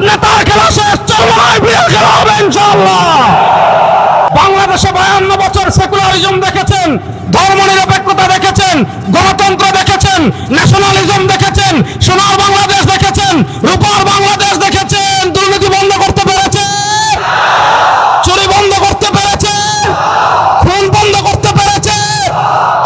নেতার খেলা শেষ, চরমনায় বিয়ের খেলা হবে ইনশাআল্লাহ। বাংলাদেশে 52 বছর সেকুলারিজম দেখেছেন, ধর্মনিরপেক্ষতা দেখেছেন, গণতন্ত্র দেখেছেন, ন্যাশনালিজম দেখেছেন, সোনার বাংলাদেশ দেখেছেন, রূপার বাংলাদেশ দেখেছেন। দুর্নীতি বন্ধ করতে পেরেছে, চুরি বন্ধ করতে পেরেছে, খুন বন্ধ করতে পেরেছে।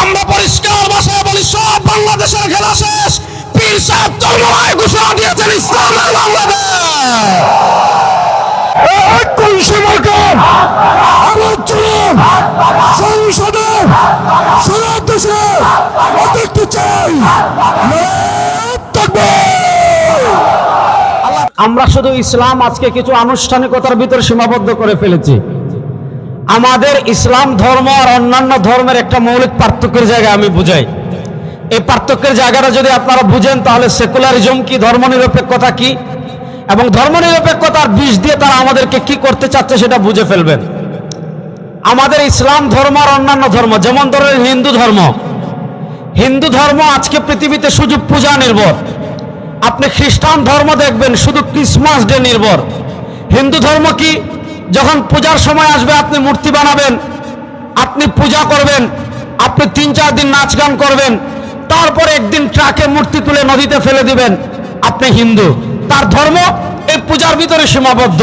আমরা পরিষ্কার ভাষায় বলি, সব বাংলাদেশের খেলা শেষ। পীর সাহেব চরমনায় ঘোষণা দিয়েছেন ইসলামের বাংলাদেশ। সংসদে দেখতে চাই। আমরা শুধু ইসলাম আজকে কিছু আনুষ্ঠানিকতার ভিতরে সীমাবদ্ধ করে ফেলেছি। আমাদের ইসলাম ধর্ম আর অন্যান্য ধর্মের একটা মৌলিক পার্থক্যের জায়গা আমি বুঝাই। এই পার্থক্যের জায়গাটা যদি আপনারা বুঝেন, তাহলে সেকুলারিজম কি, ধর্মনিরপেক্ষতা কি, এবং ধর্মনিরপেক্ষতার বিষ দিয়ে তারা আমাদেরকে কি করতে চাচ্ছে সেটা বুঝে ফেলবেন। আমাদের ইসলাম ধর্ম আর অন্যান্য ধর্ম, যেমন ধরেন হিন্দু ধর্ম আজকে পৃথিবীতে শুধু পূজা নির্ভর। আপনি খ্রিস্টান ধর্ম দেখবেন শুধু ক্রিসমাস ডে নির্ভর। হিন্দু ধর্ম কি, যখন পূজার সময় আসবে আপনি মূর্তি বানাবেন, আপনি পূজা করবেন, আপনি 3-4 দিন নাচ গান করবেন, তারপর একদিন ট্রাকে মূর্তি তুলে নদীতে ফেলে দিবেন, আপনি হিন্দু। তার ধর্ম এই পূজার ভিতরে সীমাবদ্ধ।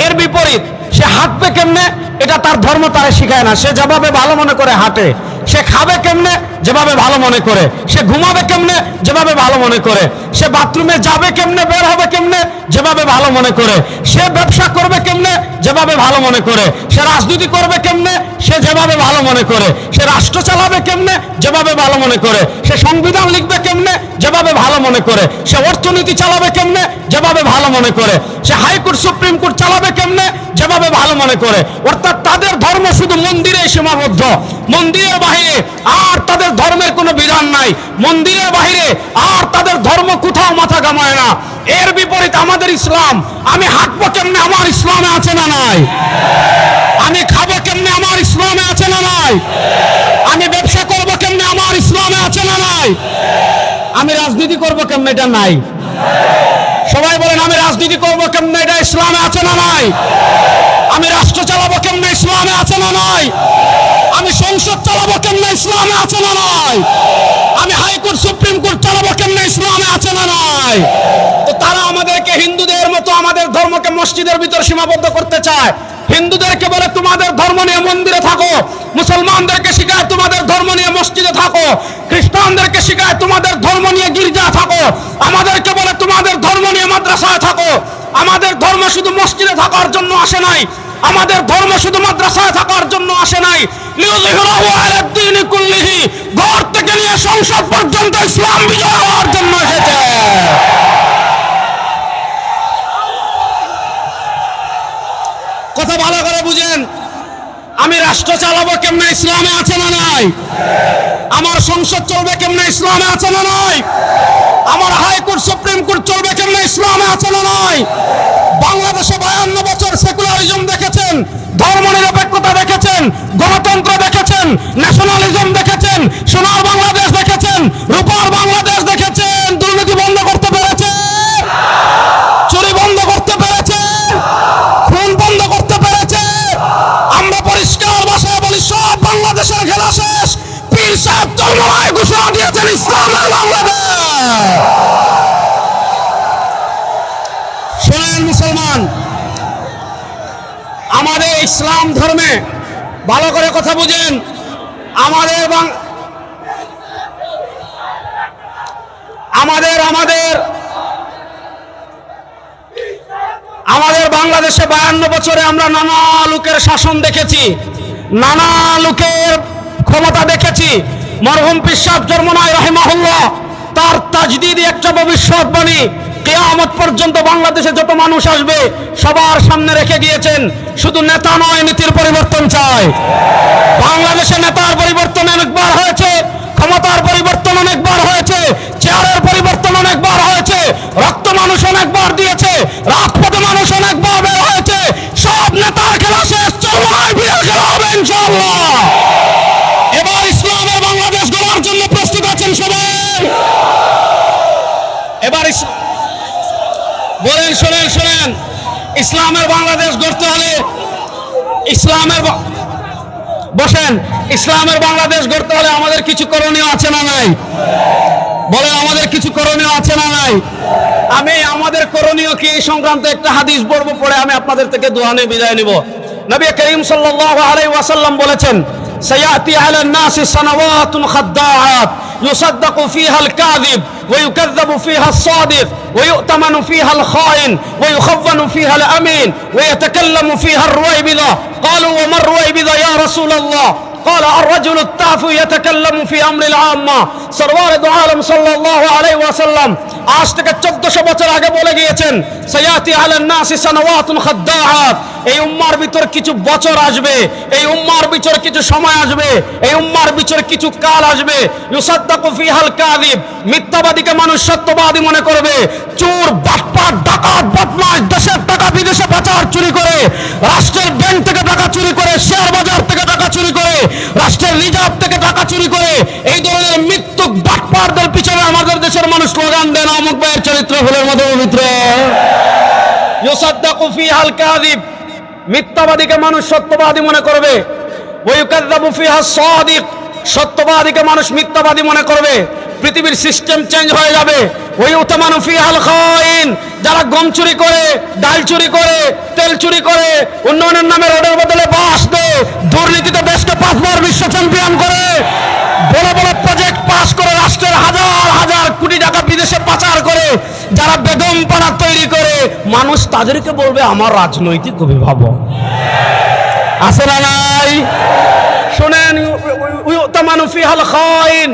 এর বিপরীত সে হাঁটবে কেমনে এটা তার ধর্ম তারে শিখায় না। সে যেভাবে ভালো মনে করে হাঁটে, সে খাবে কেমনে যেভাবে ভালো মনে করে, সে ঘুমাবে কেমনে যেভাবে ভালো মনে করে, সে বাথরুমে যাবে কেমনে, বের হবে কেমনে যেভাবে ভালো মনে করে, সে ব্যবসা করবে কেমনে যেভাবে ভালো মনে করে, সে রাজনীতি করবে কেমনে সে যেভাবে ভালো মনে করে, সে রাষ্ট্র চালাবে কেমনে যেভাবে ভালো মনে করে, সে সংবিধান লিখবে কেমনে যেভাবে ভালো মনে করে, সে অর্থনীতি চালাবে কেমনে যেভাবে ভালো মনে করে, সে হাইকোর্ট সুপ্রিম কোর্ট চালাবে কেমনে যেভাবে ভালো মনে করে। অর্থাৎ তাদের ধর্ম শুধু মন্দিরে সীমাবদ্ধ, মন্দিরের বাহিরে আর তাদের ধর্মের কোনো বিধান নাই। মন্দিরের বাহিরে আর তাদের ধর্ম কোথাও মাথা ঘামায় না। এর বিপরীত আমাদের ইসলাম, আমি হাঁটবো কেমনে আমার ইসলামে আছে না নাই, আমি খাবো কেমনে আমার ইসলামে আছে না নাই, আমি ব্যবসা করবো কেমনে আমার ইসলামে আছে না নাই, আমি রাজনীতি করবো কেমনে এটা নাই। সবাই বলেন, আমি রাজনীতি করবো কেমনে এটা ইসলামে আছে না নাই, আমি রাষ্ট্র চালাবো কেমনে ইসলামে আছে না নাই, আমি সংসদ চালাবো কেমনে ইসলামে আছে না নাই, আমি হাইকোর্ট সুপ্রিম কোর্ট চালাবো কেমনে ইসলামে আছে না নাই। তো তারা আমাদেরকে হিন্দুদের মতো আমাদের ধর্মকে মসজিদের ভিতর সীমাবদ্ধ করতে চায়। হিন্দুদেরকে বলে তোমাদের ধর্ম নিয়ে মন্দিরে থাকো, মুসলমানদেরকে শিখায় তোমাদের ধর্ম নিয়ে মসজিদে থাকো, খ্রিস্টানদেরকে শিখায় তোমাদের ধর্ম নিয়ে গির্জা থাকো, আমাদেরকে বলে তোমাদের ধর্ম নিয়ে মাদ্রাসায় থাকো। আমাদের ধর্ম শুধু মসজিদে থাকার জন্য আসে নাই, আমাদের ধর্ম শুধু মাদ্রাসায় থাকার জন্য আসে নাই, লিউযহিরাহু আলাদ দ্বীনি কুল্লিহি, ঘর থেকে নিয়ে সংসদ পর্যন্ত ইসলাম বিজয় হওয়ার জন্য এসেছে। কথা ভালো করে বুঝেন, আমি রাষ্ট্র চালাবো কেমনে ইসলামে আছে না নাই, আমার সংসদ চলবে কেমনে ইসলামে আছে না নাই, আমার হাইকোর্ট সুপ্রিম কোর্ট চলবে কেমনে ইসলামে আছে না নাই। বাংলাদেশে 52 বছর সেকুলারিজম দেখেছেন, ধর্মনিরপেক্ষতা দেখেছেন, গণতন্ত্র দেখেছেন, ন্যাশনালিজম দেখেছেন, সোনার বাংলাদেশ দেখেছেন, রূপার বাংলাদেশ দেখেছেন। দুর্নীতি বন্ধ করতে পেরেছে, চুরি বন্ধ করতে পেরেছে, খুন বন্ধ করতে পেরেছে। আমরা পরিষ্কার ভাষায় বলি, সব বাংলাদেশের খেলা শেষ। পীর সাহেব চরমনায় ঘোষণা দিয়েছেন ইসলামের বাংলাদেশ। শোনেন মুসলমান, আমাদের ইসলাম ধর্মে ভালো করে কথা বুঝেন, আমাদের বাংলাদেশে 52 বছরে আমরা নানা লোকের শাসন দেখেছি, নানা লোকের ক্ষমতা দেখেছি। মরহুম পীর সাহেব চরমনাই রাহিমাহুল্লাহ তার তাজদীদি একটা ভবিষ্যৎবাণী কিয়ামত পর্যন্ত বাংলাদেশে যত মানুষ আসবে সবার সামনে রেখে গিয়েছেন, শুধু নেতা নয় নীতির পরিবর্তন চায়। বাংলাদেশে নেতার পরিবর্তন অনেকবার হয়েছে, ক্ষমতার পরিবর্তন অনেকবার হয়েছে, চেয়ারের পরিবর্তন অনেকবার হয়েছে, রক্ত মানুষ অনেকবার দিয়েছে, রাজপথে মানুষ অনেকবার বের হয়েছে। সব নেতার খেলা শেষ, চরমনায় বিয়ের খেলা হবে ইনশাআল্লাহ। এবার ইসলামের বাংলাদেশ গড়ার জন্য প্রস্তুত আছেন সবাই? এবার বলেন, শোনেন, শুনেন, ইসলামের বাংলাদেশ গড়তে হলে ইসলামের বাংলাদেশ গড়তে হলে আমাদের কিছু করণীয় আছে না নাই? বলেন, আমাদের কিছু করণীয় আছে না নাই? আমি আমাদের করণীয় কি এই সংক্রান্ত একটা হাদিস পড়ব, পড়ে আমি আপনাদের থেকে দোয়া নিয়ে বিদায় নিব। নবী করিম সাল্লাল্লাহু আলাইহি ওয়াসাল্লাম বলেছেন, সায়াতি আলান নাসি সানাওয়াতুন খাদ্দাআত يصدق فيها الكاذب ويكذب فيها الصادق ويؤتمن فيها الخائن ويخون فيها الأمين ويتكلم فيها الرويبضة. قالوا وما الرويبضة يا رسول الله؟ قال الرجل التافه يتكلم في أمر العامة. সরওয়ার দু আলম সাল্লাল্লাহু আলাইহি ওয়াসাল্লাম আজ থেকে 1400 বছর আগে বলে গিয়েছেন, সায়াতি আলান নাসি সানাওয়াতুন খাদ্দাআত, এই উম্মার ভিতর কিছু বছর আসবে, এই উম্মার ভিতর কিছু সময় আসবে, এই উম্মার ভিতর কিছু কাল আসবে, ইউসাদ্দাকু ফিহাল কাযিব, মিথ্যাবাদীকে মানুষ সত্যবাদী মনে করবে, চোর বাটপার ডাকাত বদমাশ দেশের টাকা বিদেশে পাচার চুরি করে, রাষ্ট্রের ব্যাংক থেকে টাকা চুরি করে, শেয়ার বাজার থেকে টাকা চুরি করে, রাষ্ট্রের রিজার্ভ থেকে টাকা চুরি করে, এই ধরনের মৃত্যুক বাটপারদের পিছনে আমাদের দেশের মানুষ স্লোগান দেন, অমুক ভাইয়ের চরিত্র ফুলের মতো পবিত্র। ইউসাদ্দাকু ফিহাল কাযিব, মিথ্যাবাদীকে মানুষ সত্যবাদী মনে করবে, ওয়ায়ুকাযযাবু ফিহাস সাদিক, সত্যবাদীকে মানুষ মিথ্যাবাদী মনে করবে, পৃথিবীর সিস্টেম চেঞ্জ হয়ে যাবে। ওয়ায়ুতামানু ফিহাল খাইন, যারা গম চুরি করে, ডাল চুরি করে, তেল চুরি করে, উন্নয়নের নামে রোডের বদলে বাস দেয়, দুর্নীতিতে দেশকে 5 বার বিশ্ব চ্যাম্পিয়ন করে, বড় বড় প্রজেক্ট পাস করে রাষ্ট্রের হাজার হাজার কোটি টাকা বিদেশে পাচার করে, যারা বেগম পাড়া তৈরি করে, মানুষ তাদেরকে বলবে আমার রাজনৈতিক অভিভাবক। আছে না নাই? শুনেন, ইউতামানু ফিহাল খাইন,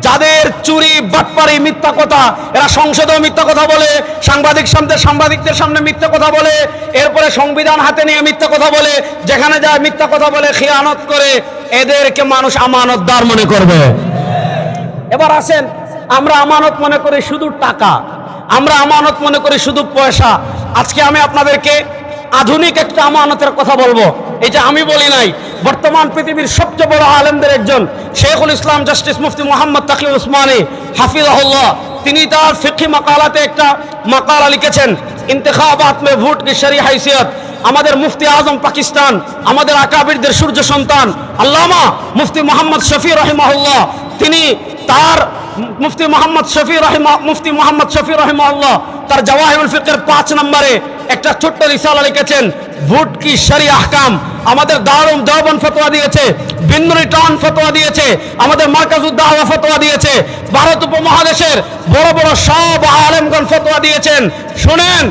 যাদের চুরি বাটপারি মিথ্যা কথা, এরা সংসদেও মিথ্যা কথা বলে, সাংবাদিকদের সামনে মিথ্যা কথা বলে, এরপরে সংবিধান হাতে নিয়ে মিথ্যা কথা বলে, যেখানে যায় মিথ্যা কথা বলে, খিয়ানত করে, এদেরকে মানুষ আমানতদার মনে করবে। এবার আসেন, আমরা আমানত মনে করি শুধু টাকা, আমরা আমানত মনে করি শুধু পয়সা। আজকে আমি আপনাদেরকে আধুনিক একটা আমানতের কথা বলবো, এটা আমি বলি নাই, বর্তমান পৃথিবীর সবচেয়ে বড় আলেমদের একজন শেখুল ইসলাম জাস্টিস মুফতি মোহাম্মদ তাকি উসমানী হাফিজাহুল্লাহ, তিনি তার ফিকহি মাকালাতে একটা মাকালা লিখেছেন, ইন্তেখাবাত মে ভোট কি শরঈ হাইসিয়ত। আমাদের মুফতি আজম পাকিস্তান, আমাদের আকাবিরদের সূর্য সন্তান আল্লামা মুফতি মোহাম্মদ শফি রাহিমাহুল্লাহ, তিনি তার মুফতি মোহাম্মদ শফি রাহিমাহুল্লাহ তার জাওয়াহিরুল ফিকহের 5 নম্বরে একটা ছোট্ট রিসালা লিখেছেন, ভোট কি শরঈ আহকাম। আমাদের দারুল দেওবন্দ ফতোয়া দিয়েছে, বিন্নুরি টান ফতোয়া দিয়েছে, আমাদের মার্কাজুদ দাওয়া ফতোয়া দিয়েছে, ভারত উপমহাদেশের বড় বড় সব আলেমগণ ফতোয়া দিয়েছেন। শুনেন,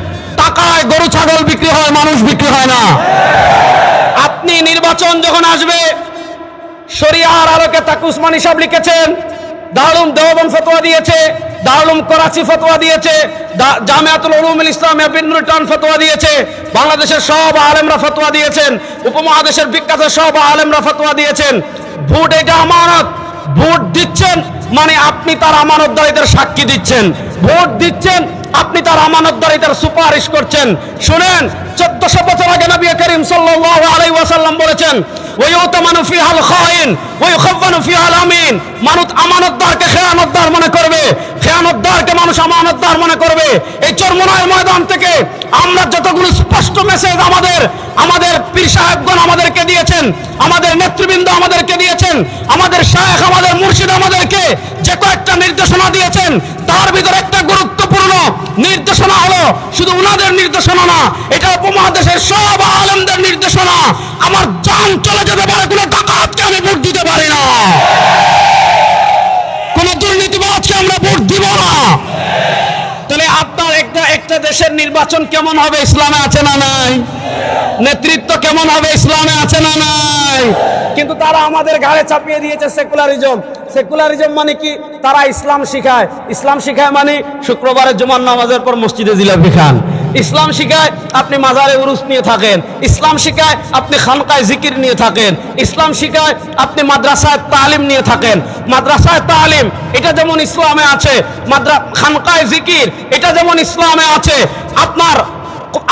টাকায় গরু ছাগল বিক্রি হয়, মানুষ বিক্রি হয় না। আপনি নির্বাচন যখন আসবে, শরিয়ার আলোকে তাকি উসমানী সাহেব লিখেছেন, দারুল দেওবন্দ ফতোয়া দিয়েছে, দারুল করাচি ফতোয়া দিয়েছে, জামিয়াতুল উলুমুল ইসলামিয়া বিন্নুরি টান ফতোয়া দিয়েছে, বাংলাদেশের সব আলেমরা ফতোয়া দিয়েছেন, উপমহাদেশের বিখ্যাত সব আলেমরা ফতোয়া দিয়েছেন। ভোট এটা আমানত, ভোট দিচ্ছেন মানে আপনি তার আমানতদারিতার সাক্ষী দিচ্ছেন, ভোট দিচ্ছেন আপনি তার আমানতদারিতার সুপারিশ করছেন। শুনেন, 1400 বছর আগে নবী করিম সাল্লাল্লাহু আলাইহি ওয়াসাল্লাম বলেছেন, ওয়ায়ুতামানু ফিহাল খাইন ওয়ায়ুখাওয়ানু ফিহাল আমিন, মানুষ আমানতদারকে খেয়ানতদার মনে করবে, খেয়ানতদারকে মানুষ আমানতদার মনে করবে। এই চরমোনাই ময়দান থেকে আমরা যতগুলো স্পষ্ট মেসেজ আমাদের পীর সাহেবগণ আমাদেরকে দিয়েছেন, আমাদের নেতৃবৃন্দ আমাদেরকে দিয়েছেন, আমাদের শায়েখ আমাদের মুর্শিদ আমাদেরকে যে কয়েকটা নির্দেশনা দিয়েছেন, তার ভিতরে একটা গুরুত্বপূর্ণ নির্দেশনা হলো শুধু উনাদের নির্দেশনা না, এটা উপমহাদেশের সব আলেমদের নির্দেশনা। আমার জান চলে যেতে পারে, কোনো ডাকাতকে আমি ভোট দিতে পারি না, কোনো দুর্নীতিবাজকে আমরা ভোট দিব না। তাহলে আপনার একটা দেশের নির্বাচন কেমন হবে, ইসলামে আছে না নাই? নেতৃত্ব কেমন হবে, ইসলামে আছে না নাই? কিন্তু তারা আমাদের ঘাড়ে চাপিয়ে দিয়েছে সেকুলারিজম। সেকুলারিজম মানে কি? তারা ইসলাম শিখায়। ইসলাম শিখায় মানে শুক্রবারের জুমার নামাজের পর মসজিদে জিলাপি খান। ইসলাম শিখায় আপনি মাজারে উরুস নিয়ে থাকেন। ইসলাম শিখায় আপনি খানকায় জিকির নিয়ে থাকেন। ইসলাম শিখায় আপনি মাদ্রাসায় তালিম নিয়ে থাকেন। মাদ্রাসায় তালিম এটা যেমন ইসলামে আছে, খানকায় জিকির এটা যেমন ইসলামে আছে, আপনার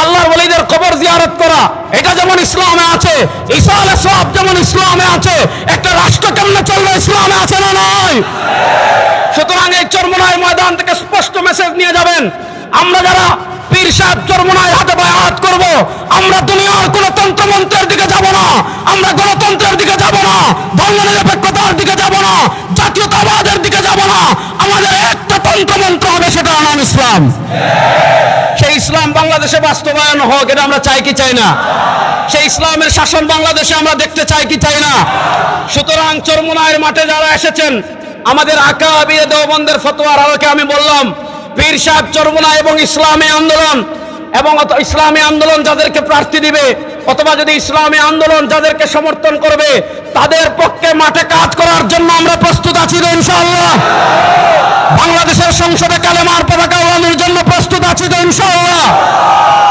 আল্লাহর ওলিদের কবর জিয়ারত করা এটা যেমন ইসলামে আছে, ঈসা আলাইহিস সালাম যেমন ইসলামে আছে, একটা রাষ্ট্র কেমনে চলবে, ইসলামে আছে না নাই? সুতরাং এই চরমোনাই ময়দান থেকে স্পষ্ট মেসেজ নিয়ে যাবেন, আমরা যারা পীর সাহেব চরমোনাই হাতে বায়াত করব। আমরা দুনিয়ার কোন তন্ত্রমন্ত্রের দিকে যাব না, আমরা গণতন্ত্রের দিকে যাব না, ধর্মনিরপেক্ষতার দিকে যাব না, জাতীয়তাবাদের দিকে যাব না। আমাদের একটা তন্ত্রমন্ত্র হবে, সেটার নাম ইসলাম। সেই ইসলাম বাংলাদেশে বাস্তবায়ন হোক, এটা আমরা চাই কি চাই না? সেই ইসলামের শাসন বাংলাদেশে আমরা দেখতে চাই কি চাই না? সুতরাং চরমোনাইয়ের মাঠে যারা এসেছেন, আমাদের আকাবির দেওবন্দের ফতোয়ার আলোকে আমি বললাম, পীর সাহেব চরমোনাই এবং ইসলামী আন্দোলন এবং ইসলামী আন্দোলন যাদেরকে প্রার্থী দিবে, অথবা যদি ইসলামী আন্দোলন যাদেরকে সমর্থন করবে, তাদের পক্ষে মাঠে কাজ করার জন্য আমরা প্রস্তুত আছি তো ইনশাআল্লাহ। বাংলাদেশের সংসদে কালেমার পতাকা উড়ানোর জন্য প্রস্তুত আছি তো ইনশাআল্লাহ।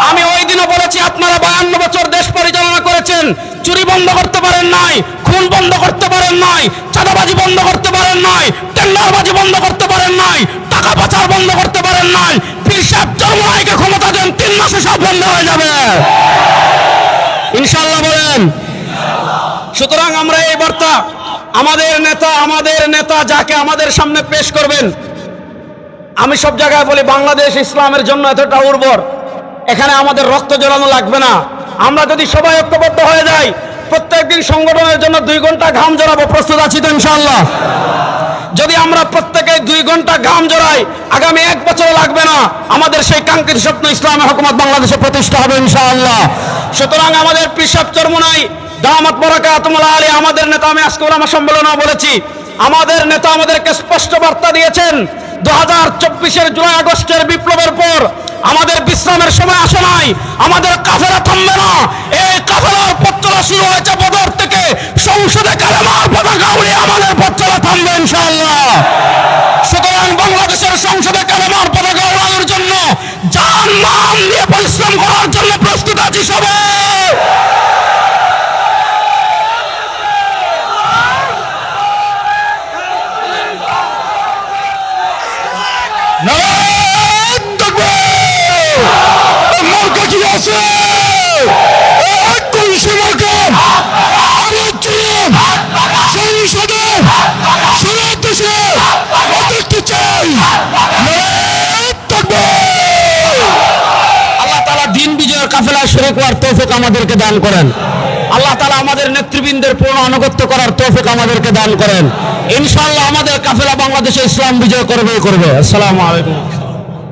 আমি ওই দিনও বলেছি, আপনারা 52 বছর দেশ পরিচালনা করেছেন, চুরি বন্ধ করতে পারেন নাই, খুন বন্ধ করতে পারেন নাই, চাঁদাবাজি বন্ধ করতে পারেন নাই, টেন্ডারবাজি বন্ধ করতে পারেন নাই, টাকা পাচার বন্ধ করতে পারেন নাই। পীর সাহেব চরমোনাইকে ক্ষমতা দেন, 3 মাসে সব বন্ধ হয়ে যাবে ইনশাআল্লাহ, বলেন। সুতরাং আমরা এই বার্তা আমাদের নেতা যাকে আমাদের সামনে পেশ করবেন, আমি সব জায়গায় বলি, বাংলাদেশ ইসলামের জন্য এতটা উর্বর, এখানে আমাদের রক্ত জড়ানো লাগবে না। আমরা যদি সবাই ঐক্যবদ্ধ হয়ে যাই, প্রত্যেকদিন সংগঠনের জন্য 2 ঘন্টা ঘাম জড়াবো, প্রস্তুত আছি তো ইনশাআল্লাহ। যদি আমরা প্রত্যেকে 2 ঘন্টা ঘাম জড়াই, আগামী 1 বছর লাগবে না, আমাদের সেই কাঙ্ক্ষিত স্বপ্ন ইসলামী হুকুমত বাংলাদেশে প্রতিষ্ঠা হবে ইনশাআল্লাহ। সুতরাং আমাদের পীর সাহেব চরমোনাই দামাত বারাকাতুহুল আলী, আমাদের নেতা, আমি আজকে ওলামা সম্মেলনেও বলেছি, আমাদের নেতা আমাদেরকে স্পষ্ট বার্তা দিয়েছেন, 2024-এর জুলাই আগস্টের বিপ্লবের পর আমাদের বিশ্রামের সময় আসে নাই, আমাদের কাফেলা থামবে না। এই কাফেলার পথ চলা শুরু হয়েছে বদর থেকে, সংসদে কালেমার পতাকা উড়িয়ে আমাদের পথ চলা থামবে ইনশাআল্লাহ। সুতরাং বাংলাদেশের সংসদে কালেমার পতাকা উড়ানোর জন্য জান মান দিয়ে পরিশ্রম করার জন্য প্রস্তুত আছি সবাই। আল্লাহ তাআলা দিন বিজয়ের কাফেলায় শরীক হওয়ার তৌফিক আমাদেরকে দান করেন। আল্লাহ তাআলা আমাদের নেতৃবৃন্দের পূর্ণ আনুগত্য করার তৌফিক আমাদেরকে দান করেন। ইনশাআল্লাহ আমাদের কাফেলা বাংলাদেশে ইসলাম বিজয় করবে। আসসালামু আলাইকুম।